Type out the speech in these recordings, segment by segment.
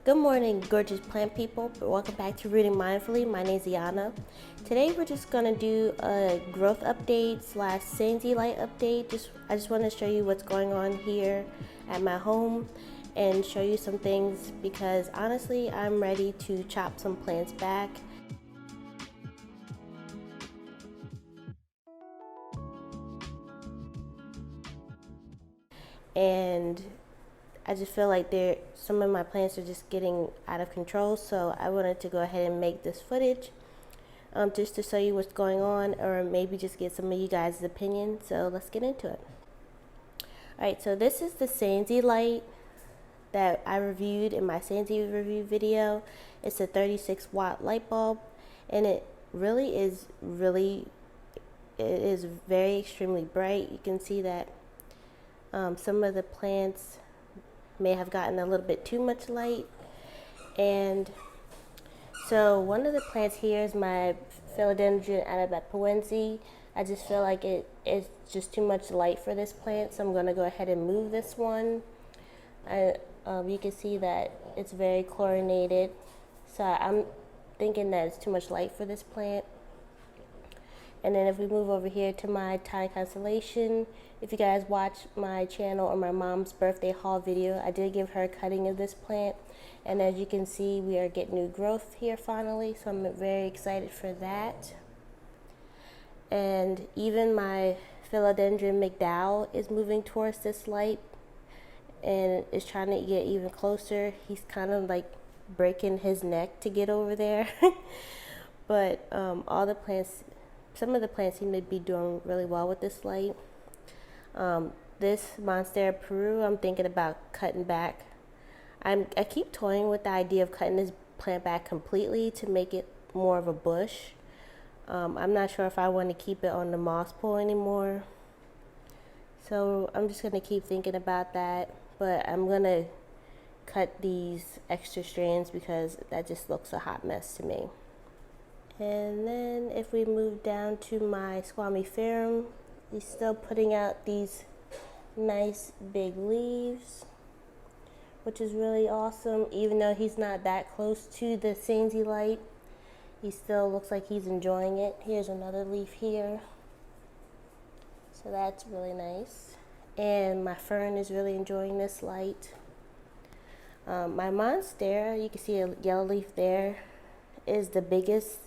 Good morning, gorgeous plant people. Welcome back to Rooting Mindfully. My name is Ayana. Today we're just gonna do a growth update / Sansi Light update. I just want to show you what's going on here at my home and show you some things because honestly, I'm ready to chop some plants back. And I just feel like some of my plants are just getting out of control, so I wanted to go ahead and make this footage just to show you what's going on, or maybe just get some of you guys' opinion. So let's get into it. Alright, so this is the Sansi Light that I reviewed in my Sansi review video. It's a 36 watt light bulb, and it is very extremely bright. You can see that some of the plants may have gotten a little bit too much light. And so one of the plants here is my Philodendron Anabapuense. I just feel like it's just too much light for this plant, so I'm going to go ahead and move this one. You can see that it's very chlorinated, so I'm thinking that it's too much light for this plant. And then if we move over here to my Thai constellation, if you guys watch my channel or my mom's birthday haul video, I did give her a cutting of this plant. And as you can see, we are getting new growth here finally, so I'm very excited for that. And even my Philodendron McDowell is moving towards this light and is trying to get even closer. He's kind of like breaking his neck to get over there. But some of the plants seem to be doing really well with this light. This Monstera Peru, I'm thinking about cutting back. I keep toying with the idea of cutting this plant back completely to make it more of a bush. I'm not sure if I want to keep it on the moss pole anymore. So I'm just going to keep thinking about that. But I'm going to cut these extra strands because that just looks a hot mess to me. And then if we move down to my Squamiferum, he's still putting out these nice big leaves, which is really awesome. Even though he's not that close to the Sansi Light, he still looks like he's enjoying it. Here's another leaf here. So that's really nice. And my fern is really enjoying this light. My Monstera, you can see a yellow leaf there, is the biggest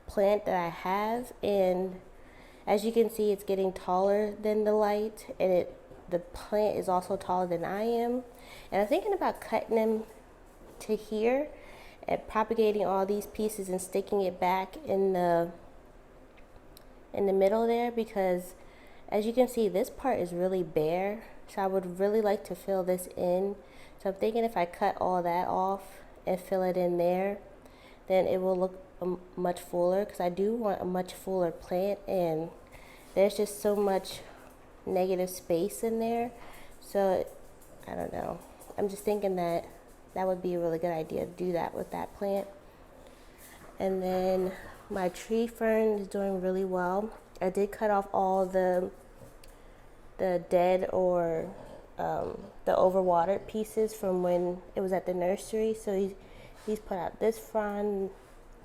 plant that I have, and as you can see, it's getting taller than the light, and the plant is also taller than I am. And I'm thinking about cutting them to here and propagating all these pieces and sticking it back in the middle there, because as you can see, this part is really bare, so I would really like to fill this in. So I'm thinking if I cut all that off and fill it in there, then it will look much fuller, because I do want a much fuller plant, and there's just so much negative space in there. So I don't know, I'm just thinking that would be a really good idea to do that with that plant. And then my tree fern is doing really well. I did cut off all the dead or the overwatered pieces from when it was at the nursery. So he's put out this frond,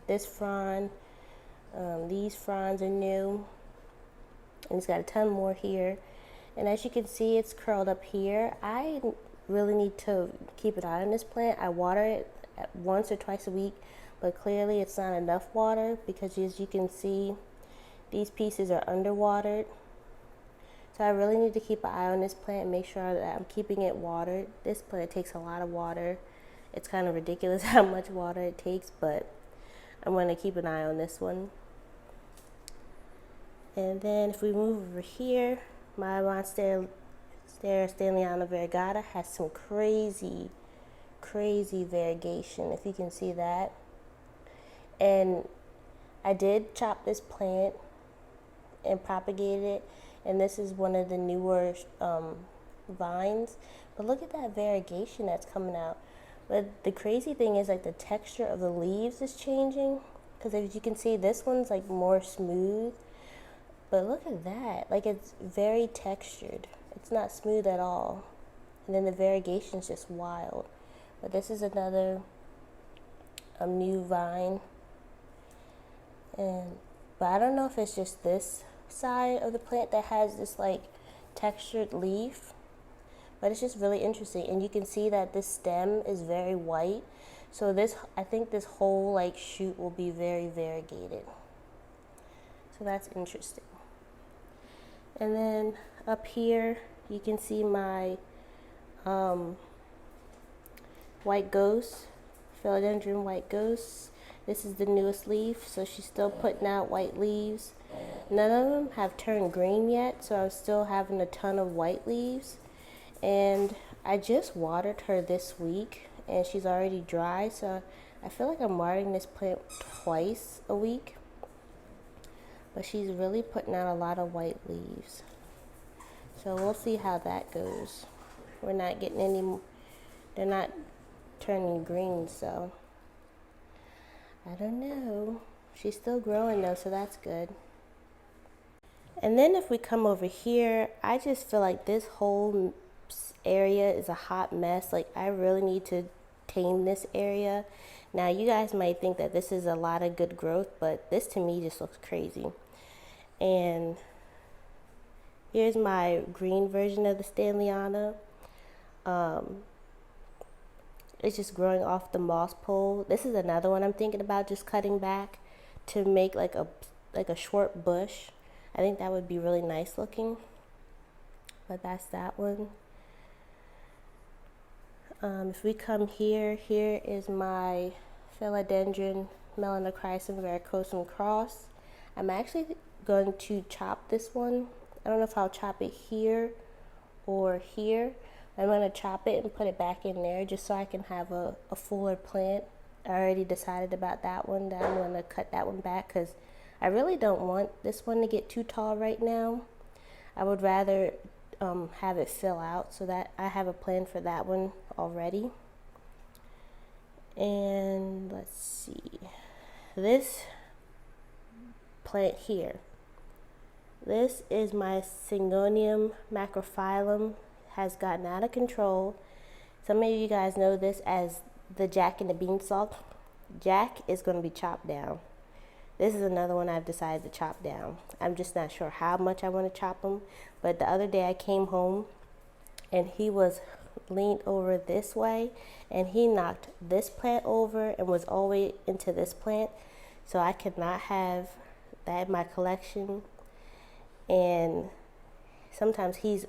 these fronds are new, and he's got a ton more here. And as you can see, it's curled up here. I really need to keep an eye on this plant. I water it once or twice a week, but clearly it's not enough water, because as you can see, these pieces are underwatered. So I really need to keep an eye on this plant and make sure that I'm keeping it watered. This plant takes a lot of water. It's kind of ridiculous how much water it takes, but I'm going to keep an eye on this one. And then if we move over here, my Monstera Stanleyana variegata has some crazy variegation, if you can see that. And I did chop this plant and propagate it, and this is one of the newer vines. But look at that variegation that's coming out. But the crazy thing is, like, the texture of the leaves is changing, because as you can see, this one's like more smooth, but look at that, like, it's very textured. It's not smooth at all. And then the variegation is just wild. But this is another new vine, but I don't know if it's just this side of the plant that has this like textured leaf, but it's just really interesting. And you can see that this stem is very white, so I think this whole like shoot will be very variegated, so that's interesting. And then up here you can see my white ghost, philodendron white ghost. This is the newest leaf, so she's still putting out white leaves. None of them have turned green yet, so I'm still having a ton of white leaves. And I just watered her this week, and she's already dry, so I feel like I'm watering this plant twice a week. But she's really putting out a lot of white leaves. So we'll see how that goes. We're not getting any, they're not turning green, so I don't know. She's still growing though, so that's good. And then if we come over here, I just feel like this whole area is a hot mess. Like I really need to tame this area. Now you guys might think that this is a lot of good growth, but this to me just looks crazy. And here's my green version of the Stanleyana. It's just growing off the moss pole. This is another one I'm thinking about just cutting back to make like a short bush. I think that would be really nice looking. But that's that one. If we come here, here is my philodendron melanochrysum varicosum cross. I'm actually going to chop this one. I don't know if I'll chop it here or here. I'm going to chop it and put it back in there just so I can have a fuller plant. I already decided about that one, that I'm going to cut that one back because I really don't want this one to get too tall right now. I would rather have it fill out, so that I have a plan for that one already. And let's see, this plant here, this is my Syngonium macrophyllum. Has gotten out of control. Some of you guys know this as the Jack and the Beanstalk. Jack is going to be chopped down. This is another one I've decided to chop down. I'm just not sure how much I want to chop him, but the other day I came home and he was leaned over this way and he knocked this plant over and was all the way into this plant, so I could not have that in my collection. And sometimes he's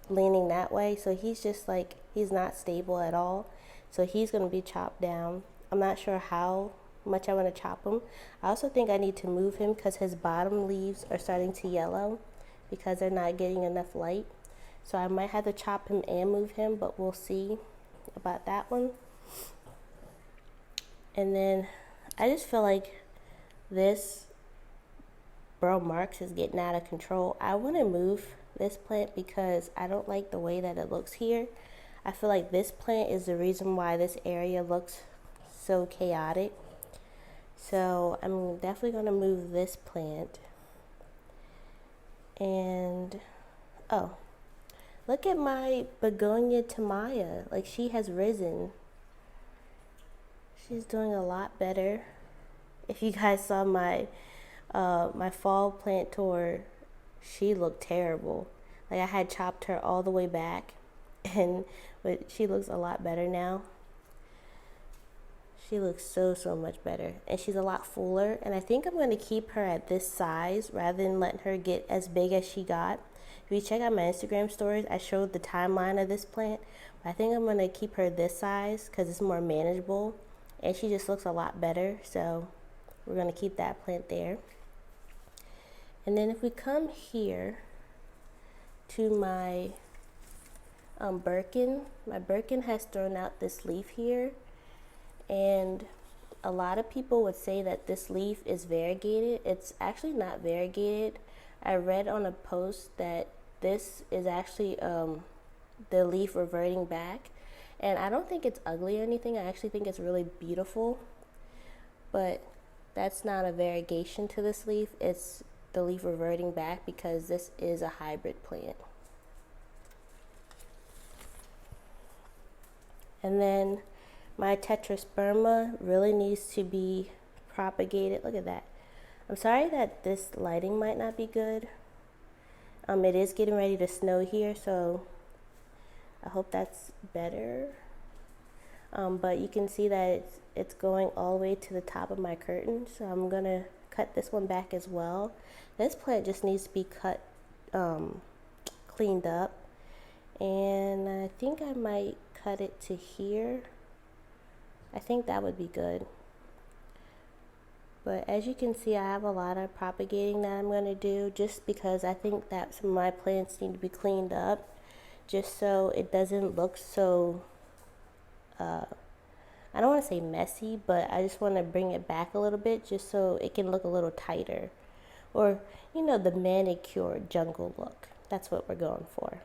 leaning that way, so he's just like, he's not stable at all, so he's going to be chopped down. I'm not sure how much I want to chop him. I also think I need to move him because his bottom leaves are starting to yellow because they're not getting enough light, so I might have to chop him and move him, but we'll see about that one. And then I just feel like this Burl Marx is getting out of control. I want to move this plant because I don't like the way that it looks here. I feel like this plant is the reason why this area looks so chaotic. So I'm definitely going to move this plant. And oh, look at my Begonia Tamaya. Like, she has risen. She's doing a lot better. If you guys saw my my fall plant tour, she looked terrible. Like, I had chopped her all the way back, but she looks a lot better now. She looks so much better, and she's a lot fuller, and I think I'm going to keep her at this size rather than letting her get as big as she got. If you check out my Instagram stories, I showed the timeline of this plant, but I think I'm going to keep her this size because it's more manageable, and she just looks a lot better, so we're going to keep that plant there. And then if we come here to my Birkin, my Birkin has thrown out this leaf here, and a lot of people would say that this leaf is variegated. It's actually not variegated. I read on a post that this is actually the leaf reverting back, and I don't think it's ugly or anything. I actually think it's really beautiful, but that's not a variegation to this leaf. It's the leaf reverting back because this is a hybrid plant. And then My tetrasperma really needs to be propagated. Look at that. I'm sorry that this lighting might not be good. It is getting ready to snow here, so I hope that's better. But you can see that it's going all the way to the top of my curtain, so I'm gonna cut this one back as well. This plant just needs to be cut, cleaned up, and I think I might cut it to here. I think that would be good. But as you can see, I have a lot of propagating that I'm going to do, just because I think that some of my plants need to be cleaned up, just so it doesn't look so, I don't want to say messy, but I just want to bring it back a little bit just so it can look a little tighter. Or, you know, the manicured jungle look. That's what we're going for.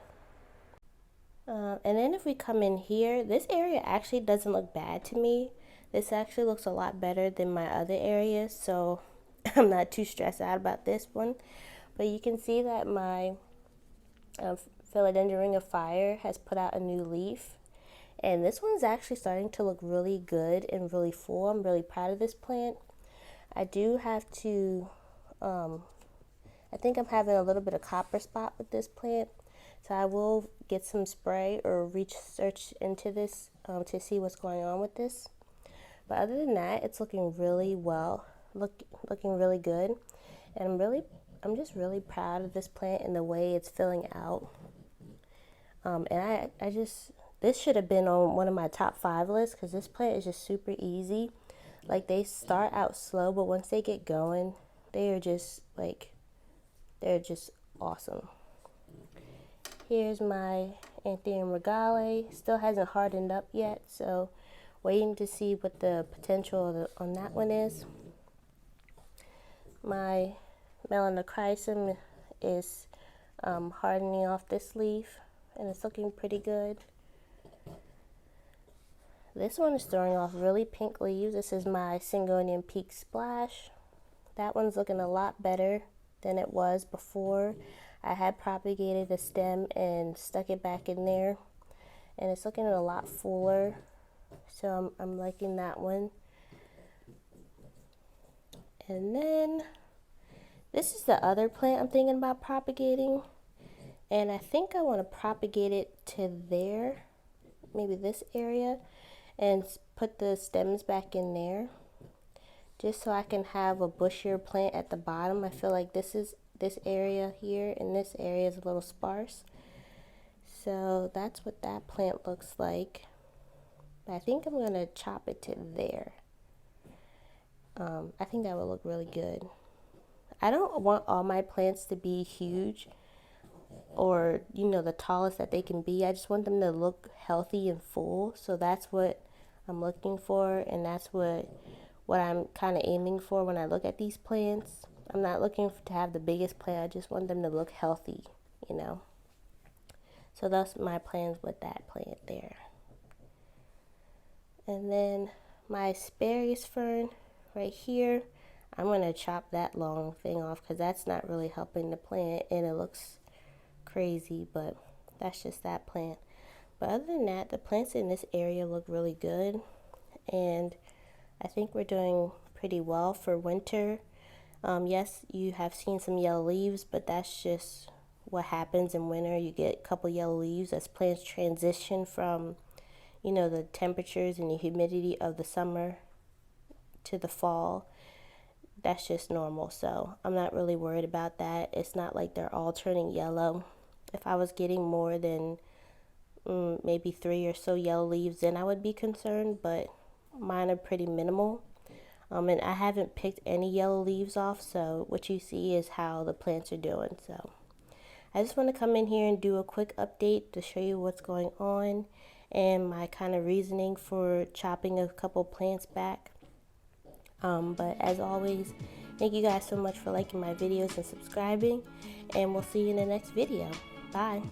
And then if we come in here, this area actually doesn't look bad to me. This actually looks a lot better than my other areas, so I'm not too stressed out about this one. But you can see that my Philodendron Ring of Fire has put out a new leaf. And this one's actually starting to look really good and really full. I'm really proud of this plant. I do have to, I think I'm having a little bit of copper spot with this plant. So I will get some spray or research into this to see what's going on with this. But other than that, it's looking really well, looking really good. And I'm just really proud of this plant and the way it's filling out. And this should have been on one of my top 5 lists, because this plant is just super easy. Like, they start out slow, but once they get going, they're just awesome. Here's my Anthurium regale. Still hasn't hardened up yet, so waiting to see what the potential on that one is. My Melanochrysum is hardening off this leaf, and it's looking pretty good. This one is throwing off really pink leaves. This is my Syngonium Peak Splash. That one's looking a lot better than it was before. I had propagated the stem and stuck it back in there, and it's looking a lot fuller, so I'm liking that one. And then this is the other plant I'm thinking about propagating, and I think I want to propagate it to there, maybe this area, and put the stems back in there, just so I can have a bushier plant at the bottom. I feel like this area here and this area is a little sparse, so that's what that plant looks like. I think I'm gonna chop it to there. I think that would look really good. I don't want all my plants to be huge or, you know, the tallest that they can be. I just want them to look healthy and full, so that's what I'm looking for, and that's what I'm kind of aiming for when I look at these plants. I'm not looking to have the biggest plant. I just want them to look healthy, you know. So that's my plans with that plant there. And then my asparagus fern right here, I'm going to chop that long thing off, because that's not really helping the plant, and it looks crazy, but that's just that plant. But other than that, the plants in this area look really good, and I think we're doing pretty well for winter. Yes, you have seen some yellow leaves, but that's just what happens in winter. You get a couple yellow leaves as plants transition from, you know, the temperatures and the humidity of the summer to the fall. That's just normal, so I'm not really worried about that. It's not like they're all turning yellow. If I was getting more than maybe 3 or so yellow leaves, then I would be concerned, but mine are pretty minimal. And I haven't picked any yellow leaves off, so what you see is how the plants are doing. So I just want to come in here and do a quick update to show you what's going on and my kind of reasoning for chopping a couple plants back. But as always, thank you guys so much for liking my videos and subscribing, and we'll see you in the next video. Bye.